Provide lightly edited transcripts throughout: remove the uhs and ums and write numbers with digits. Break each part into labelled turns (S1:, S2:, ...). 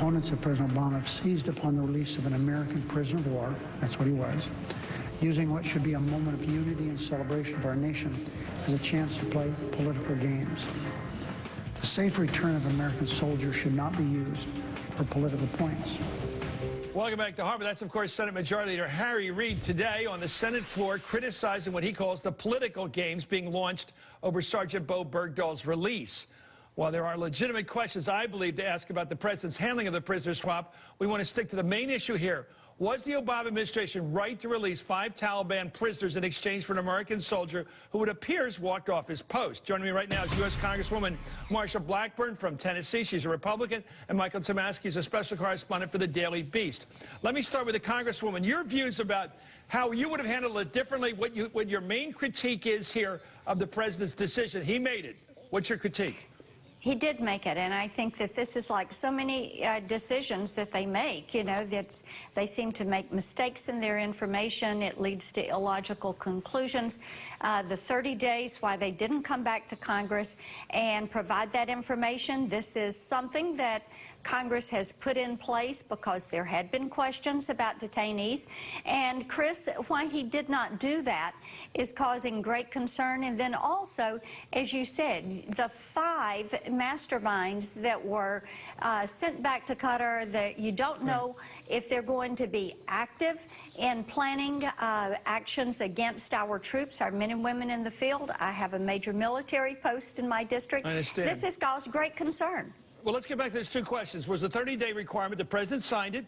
S1: opponents of President Obama have seized upon the release of an American prisoner of war, that's what he was, using what should be a moment of unity and celebration of our nation as a chance to play political games. The safe return of American soldiers should not be used for political points.
S2: Welcome back to Harbor. That's, of course, Senate Majority Leader Harry Reid today on the Senate floor criticizing what he calls the political games being launched over Sergeant Bo Bergdahl's release. While there are legitimate questions, I believe, to ask about the president's handling of the prisoner swap, we want to stick to the main issue here. Was the Obama administration right to release 5 Taliban prisoners in exchange for an American soldier who, it appears, walked off his post? Joining me right now is U.S. Congresswoman Marsha Blackburn from Tennessee. She's a Republican. And Michael Tomasky is a special correspondent for the Daily Beast. Let me start with the Congresswoman. Your views about how you would have handled it differently, what your main critique is here of the president's decision. He made it. What's your critique?
S3: He did make it, and I think that this is like so many decisions that they make, you know, that they seem to make mistakes in their information. It leads to illogical conclusions. The 30 days, why they didn't come back to Congress and provide that information, this is something that Congress has put in place because there had been questions about detainees. And Chris, why he did not do that is causing great concern. And then also, as you said, the 5 masterminds that were sent back to Qatar, that you don't know if they're going to be active in planning actions against our troops, our men and women in the field. I have a major military post in my district.
S2: I understand.
S3: This has caused great concern.
S2: Well, let's get back to those 2 questions. Was the 30-day requirement, the president signed it.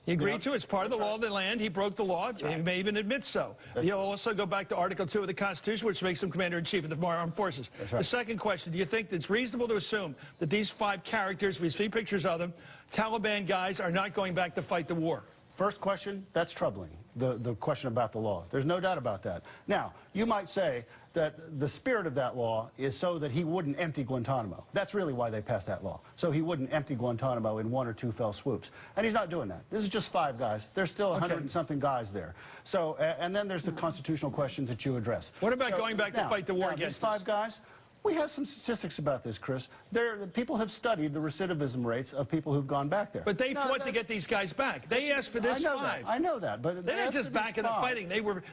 S2: He agreed to it. It's part of the law of the land. He broke the law. He may even admit so. He'll also go back to Article 2 of the Constitution, which makes him commander-in-chief of the armed forces. The second question, do you think it's reasonable to assume that these 5 characters, we see pictures of them, Taliban guys, are not going back to fight the war?
S4: First question, that's troubling, the question about the law. There's no doubt about that. Now, you might say that the spirit of that law is so that he wouldn't empty Guantanamo. That's really why they passed that law, so he wouldn't empty Guantanamo in 1 or 2 fell swoops. And he's not doing that. This is just 5 guys. There's still 100 and something guys there. So, and then there's the constitutional question that you address.
S2: What about going back to fight the war against
S4: these 5 guys? We have some statistics about this, Chris. People have studied the recidivism rates of people who've gone back there.
S2: But they fought to get these guys back. They asked for this 5.
S4: I know that, but
S2: they're not just back in the fighting.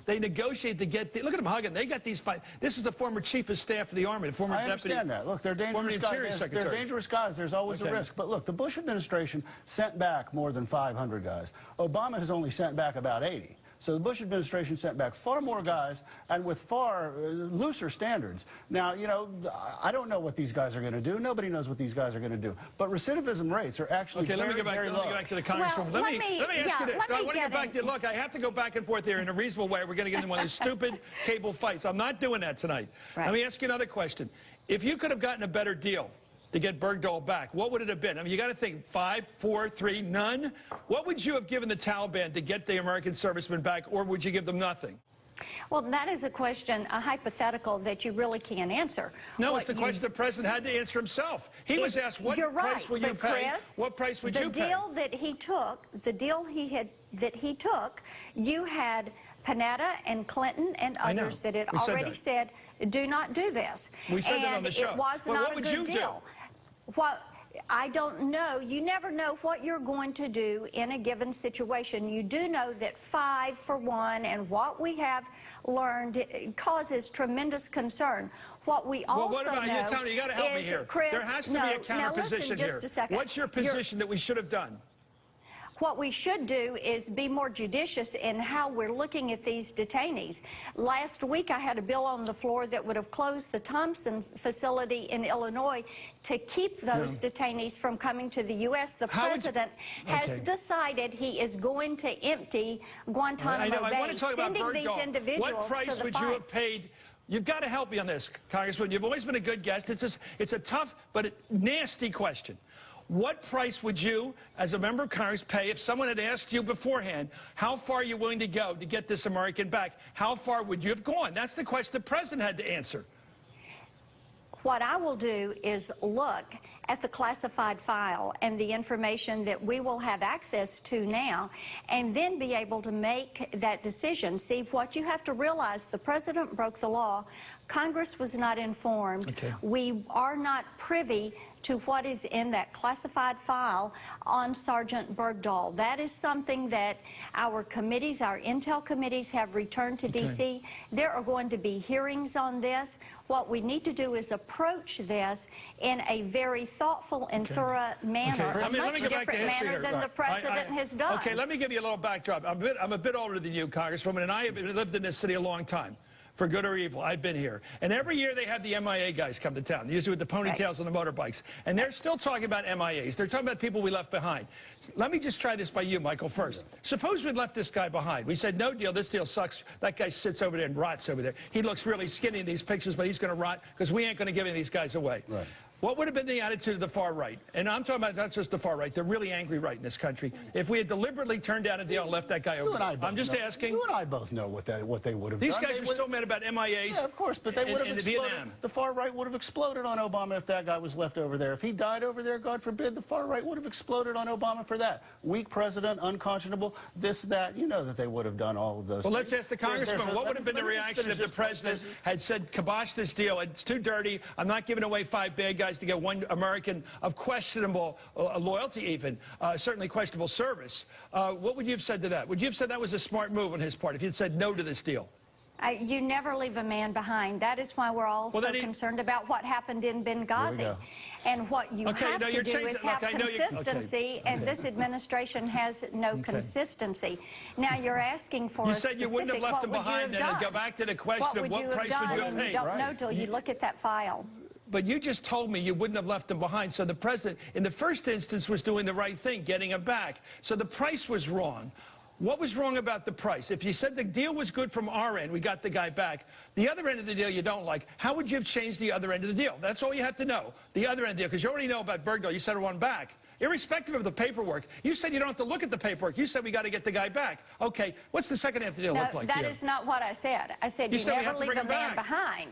S2: They negotiated to get. Look at them hugging. They got these 5. This is the former chief of staff of the Army, the former
S4: deputy. I understand that. Look, they're dangerous guys. They're dangerous guys. There's always a risk. But look, the Bush administration sent back more than 500 guys. Obama has only sent back about 80. So the Bush administration sent back far more guys and with far looser standards. Now, you know, I don't know what these guys are going to do. Nobody knows what these guys are going to do. But recidivism rates are actually very low.
S2: Let me get back to the Congresswoman.
S3: Well,
S2: let me ask you this. I want to get back to you. Look, I have to go back and forth here in a reasonable way. We're going to get into one of those stupid cable fights. I'm not doing that tonight. Right. Let me ask you another question. If you could have gotten a better deal to get Bergdahl back, what would it have been? I mean, you got to think 5, 4, 3, none. What would you have given the Taliban to get the American servicemen back, or would you give them nothing?
S3: Well, that is a question, a hypothetical that you really can't answer.
S2: No, it's the question the president had to answer himself. He was asked, what price will you pay? What price would you pay?
S3: The deal that he took, that he took, you had Panetta and Clinton and others that had already said, do not do this.
S2: We said that on the show.
S3: It was not a good deal. I don't know. You never know what you're going to do in a given situation. You do know that 5 for 1 and what we have learned causes tremendous concern. What we also know
S2: you got to help me here.
S3: Chris,
S2: there has to be a counter position here.
S3: Just a second.
S2: What's your position that we should have done?
S3: What we should do is be more judicious in how we're looking at these detainees. Last week, I had a bill on the floor that would have closed the Thompson facility in Illinois to keep those detainees from coming to the U.S. The president has decided he is going to empty Guantanamo Bay, sending these individuals to the fight.
S2: What price would you have paid? You've got to help me on this, Congressman. You've always been a good guest. It's a tough but nasty question. What price would you, as a member of Congress, pay if someone had asked you beforehand, how far are you willing to go to get this American back? How far would you have gone? That's the question the president had to answer.
S3: What I will do is look at the classified file and the information that we will have access to now, and then be able to make that decision. See, what you have to realize, the president broke the law. Congress was not informed.
S2: Okay.
S3: We are not privy to what is in that classified file on Sergeant Bergdahl. That is something that our committees, our intel committees, have returned to D.C. There are going to be hearings on this. What we need to do is approach this in a very thoughtful and thorough manner, a much different manner than the president has done.
S2: Okay, let me give you a little backdrop. I'm a bit older than you, Congresswoman, and I have lived in this city a long time. For good or evil, I've been here. And every year they have the MIA guys come to town, usually with the ponytails and the motorbikes. And they're still talking about MIAs. They're talking about people we left behind. Let me just try this by you, Michael, first. Suppose we'd left this guy behind. We said, no deal, this deal sucks. That guy sits over there and rots over there. He looks really skinny in these pictures, but he's going to rot because we ain't going to give any of these guys away. Right. What would have been the attitude of the far right? And I'm talking about not just the far right, the really angry right in this country. If we had deliberately turned down a deal and left that guy over there. I'm just asking.
S4: You and I both know what they would have
S2: These
S4: done.
S2: guys are still mad about MIAs.
S4: Yeah, of course, but they would have exploded.
S2: Vietnam.
S4: The far right would have exploded on Obama if that guy was left over there. If he died over there, God forbid, the far right would have exploded on Obama for that. Weak president, unconscionable, this, that. You know that they would have done all of those
S2: Well,
S4: things.
S2: let's ask the congressman, what would have been the reaction if the president had said, kibosh this deal, it's too dirty, I'm not giving away 5 bad guys to get one American of questionable loyalty even, certainly questionable service. What would you have said to that? Would you have said that was a smart move on his part if he had said no to this deal?
S3: You never leave a man behind. That is why we're all so concerned about what happened in Benghazi. And what you have to do is have consistency, and this administration has no consistency. Now, you're asking for a specific,
S2: you said you wouldn't have left him behind, and go back to the question of what price would you have paid?
S3: You don't know till you look at that file.
S2: But you just told me you wouldn't have left him behind. So the president, in the first instance, was doing the right thing, getting him back. So the price was wrong. What was wrong about the price? If you said the deal was good from our end, we got the guy back. The other end of the deal you don't like, how would you have changed the other end of the deal? That's all you have to know, the other end of the deal, because you already know about Bergdahl. You said one back. Irrespective of the paperwork, you said you don't have to look at the paperwork. You said we got to get the guy back. Okay, what's the second half of the deal look like?
S3: That is not what I said. I said you never leave a man behind.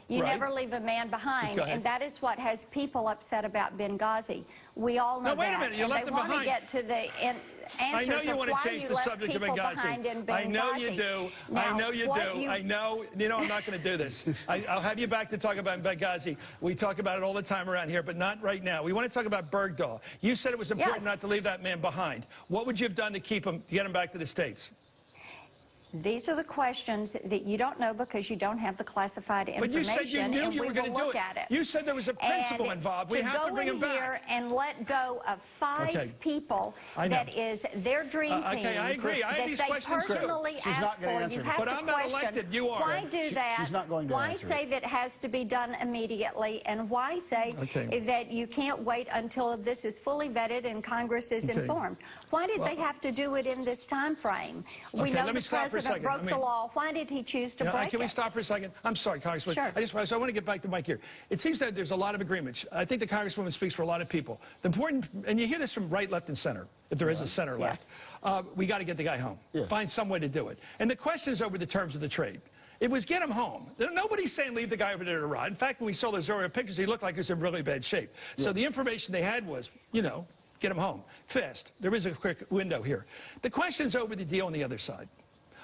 S3: You never leave a man behind, and that is what has people upset about Benghazi. We all know that.
S2: Wait a minute, you left him behind.
S3: They want to get to the answers
S2: I know you want to change the subject of Benghazi. I know you do. I know you do. I know. You know, I'm not going to do this. I'll have you back to talk about Benghazi. We talk about it all the time around here, but not right now. We want to talk about Bergdahl. You said it was important not to leave that man behind. What would you have done to keep him, to get him back to the States?
S3: These are the questions that you don't know because you don't have the classified information.
S2: But you said you knew you were going to do it. You said there was a principle involved. We have to bring him back.
S3: To go in here and let go of 5 people, that is their dream team.
S2: Okay, I agree. I have these questions too.
S3: Personally asked for. You have
S2: but
S3: to
S2: I'm not
S3: question,
S2: elected. You are.
S3: Why do that?
S4: She's not going to
S3: why say that it has to be done immediately? And why say that you can't wait until this is fully vetted and Congress is informed? Why did they have to do it in this time frame? We know the president broke the law. Why did he choose to break it?
S2: Can we stop for a second? I'm sorry, Congressman.
S3: Sure.
S2: So I want to get back to Mike here. It seems that there's a lot of agreements. I think the Congresswoman speaks for a lot of people. The important, and you hear this from right, left, and center, if there is a center left. We got to get the guy home. Find some way to do it. And the question is over the terms of the trade. It was get him home. Nobody's saying leave the guy over there to rot. In fact, when we saw those earlier pictures, he looked like he was in really bad shape. So the information they had was, you know, get him home fast. There is a quick window here. The question's over the deal on the other side.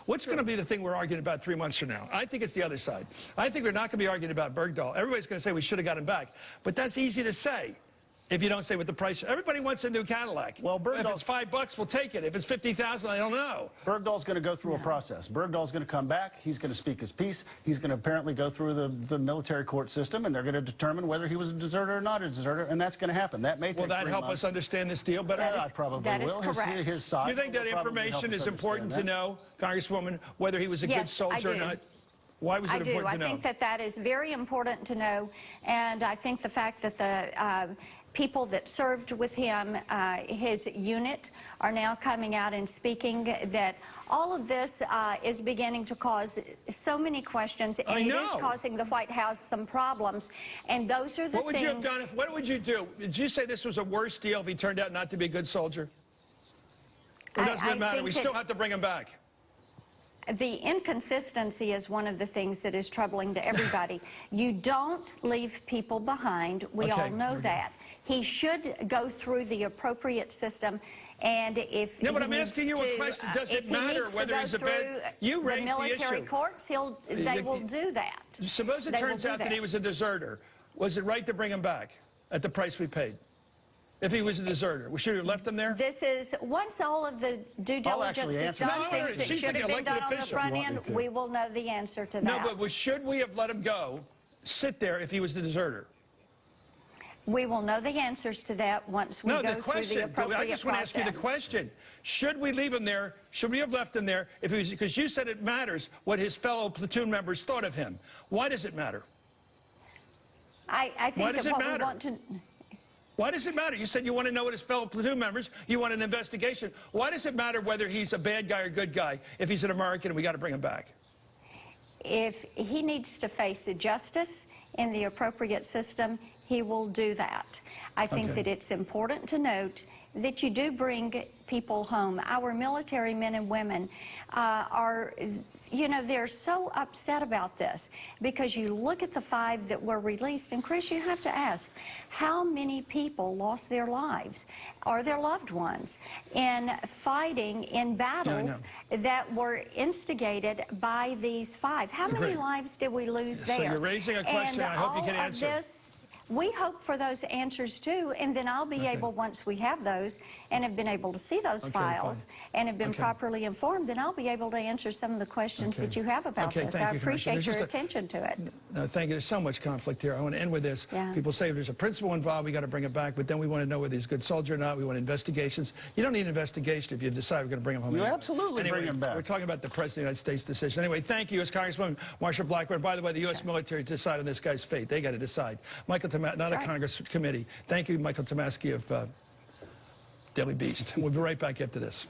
S2: What's going to be the thing we're arguing about 3 months from now? I think it's the other side. I think we're not going to be arguing about Bergdahl. Everybody's going to say we should have got him back. But that's easy to say if you don't say what the price. Everybody wants a new Cadillac. Well, if it's $5, we'll take it. If it's $50,000, I don't know.
S4: Bergdahl's going to go through a process. Bergdahl's going to come back. He's going to speak his piece. He's going to apparently go through the military court system, and they're going to determine whether he was a deserter or not a deserter, and that's going to happen. That may take 3 months.
S2: Will that help us understand this deal better?
S4: I probably
S3: that
S4: will.
S3: Is correct.
S4: His side.
S2: You think that information is important to know, Congresswoman, whether he was a good soldier or not? Why was it important to know?
S3: I think that is very important to know, and I think the fact that the people that served with him, his unit, are now coming out and speaking, that all of this is beginning to cause so many questions, and it is causing the White House some problems. And those are the things...
S2: What would you have done? What would you do? Did you say this was a worse deal if he turned out not to be a good soldier? Or doesn't it matter? We still have to bring him back.
S3: the inconsistency is one of the things that is troubling to everybody. You don't leave people behind. We all know that. He should go through the appropriate system. And if
S2: no, but I'm asking you a question. Does it matter whether he's a bad? You raised the issue.
S3: Military courts, they will do that.
S2: Suppose it turns out that he was a deserter. Was it right to bring him back at the price we paid? If he was a deserter, we should have left him there?
S3: This is, once all of the due diligence is done, things that should have been done on the front end, we will know the answer to that.
S2: No, but should we have let him go, sit there if he was the deserter?
S3: We will know the answers to that once we go through the appropriate process.
S2: I just want to ask you the question. Should we leave him there? Should we have left him there? If he was, because you said it matters what his fellow platoon members thought of him. Why does it matter?
S3: I think that what we want to...
S2: Why does it matter? You said you want to know what his fellow platoon members, you want an investigation. Why does it matter whether he's a bad guy or good guy if he's an American and we got to bring him back?
S3: If he needs to face justice in the appropriate system, he will do that. I think that it's important to note that you do bring people home. Our military men and women are, you know, they're so upset about this because you look at the 5 that were released, and Chris, you have to ask, how many people lost their lives or their loved ones in fighting in battles that were instigated by these 5? How many lives did we lose there?
S2: So you're raising a question I hope you can answer.
S3: We hope for those answers too, and then I'll be able, once we have those and have been able to see those files and have been properly informed, then I'll be able to answer some of the questions that you have about this. I appreciate your attention to it.
S2: No, thank you. There's so much conflict here. I want to end with this. People say if there's a principal involved, we got to bring it back, but then we want to know whether he's a good soldier or not. We want investigations. You don't need an investigation if you decide we're going to bring him home.
S4: You absolutely bring him back.
S2: We're talking about the President of the United States decision. Anyway, thank you, as Congresswoman Marsha Blackburn. By the way, the U.S. military decide on this guy's fate. They got to decide. Michael not a Congress committee. Thank you, Michael Tomasky of Daily Beast. We'll be right back after this.